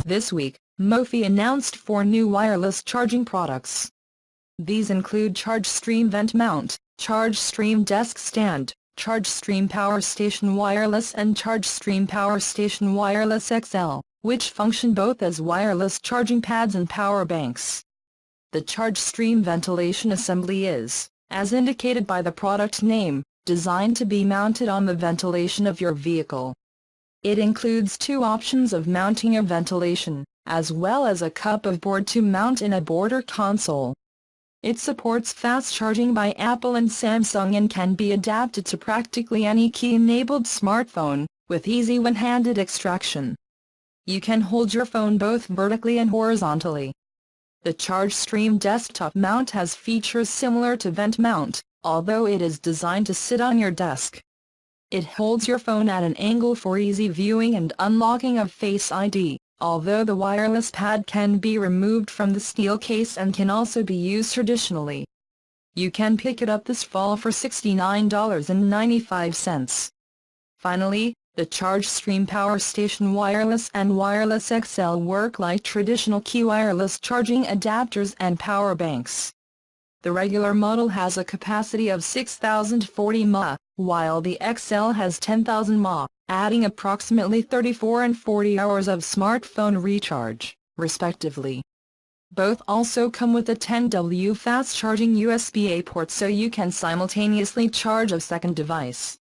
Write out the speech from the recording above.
This week, Mophie announced 4 new wireless charging products. These include ChargeStream Vent Mount, ChargeStream Desk Stand, ChargeStream Powerstation Wireless and ChargeStream Powerstation Wireless XL, which function both as wireless charging pads and power banks. The ChargeStream ventilation assembly is, as indicated by the product name, designed to be mounted on the ventilation of your vehicle. It includes 2 options of mounting your ventilation, as well as a cup of board to mount in a border console. It supports fast charging by Apple and Samsung and can be adapted to practically any key-enabled smartphone, with easy one-handed extraction. You can hold your phone both vertically and horizontally. The ChargeStream desktop mount has features similar to Vent Mount, although it is designed to sit on your desk. It holds your phone at an angle for easy viewing and unlocking of Face ID, although the wireless pad can be removed from the steel case and can also be used traditionally. You can pick it up this fall for $69.95. Finally, the ChargeStream Powerstation Wireless and Wireless XL work like traditional key wireless charging adapters and power banks. The regular model has a capacity of 6,040 mAh, while the XL has 10,000 mAh, adding approximately 34 and 40 hours of smartphone recharge, respectively. Both also come with a 10W fast-charging USB-A port so you can simultaneously charge a second device.